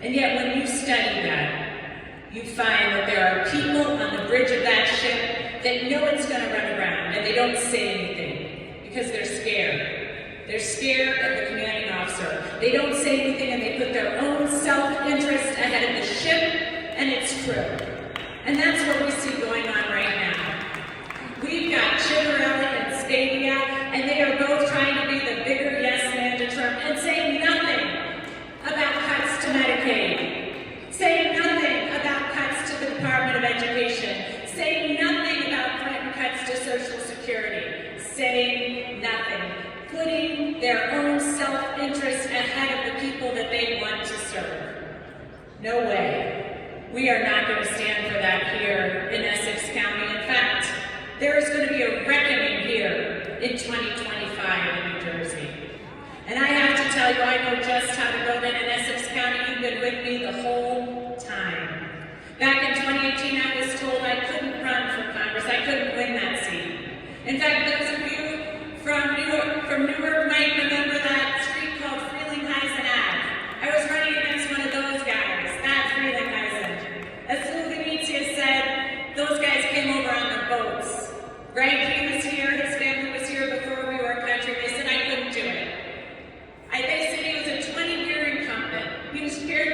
And yet when you study that, you find that there are people on the bridge of that ship that know it's going to run aground, and they don't say anything because they're scared. They're scared of the commanding officer. They don't say anything, and they put their own self-interest ahead of the ship and its crew. And that's what we see going on right now. We've got Sherrill and Scadia, and they are both trying to be the bigger yes man to Trump and saying nothing about cuts to Medicaid, saying nothing about cuts to the Department of Education, saying nothing about threatened cuts to Social Security, saying nothing, putting their own self-interest ahead of the people that they want to serve. No way. We are not going to stand for that here in Essex County. In fact, there is going to be a reckoning here in 2025 in New Jersey. And I have to tell you, I know just how to govern in Essex County. You've been with me the whole time. Back in 2018, I was told I couldn't run for Congress. I couldn't win that seat. In fact, those of you from Newark might remember that street called Frelinghuysen Ave. I was running against one of those guys, not Frelinghuysen. As Luganizia said, those guys came over on the boats. Right? He was here, his family was here before we were a country. They said I couldn't do it. They said he was a 20-year incumbent. He was here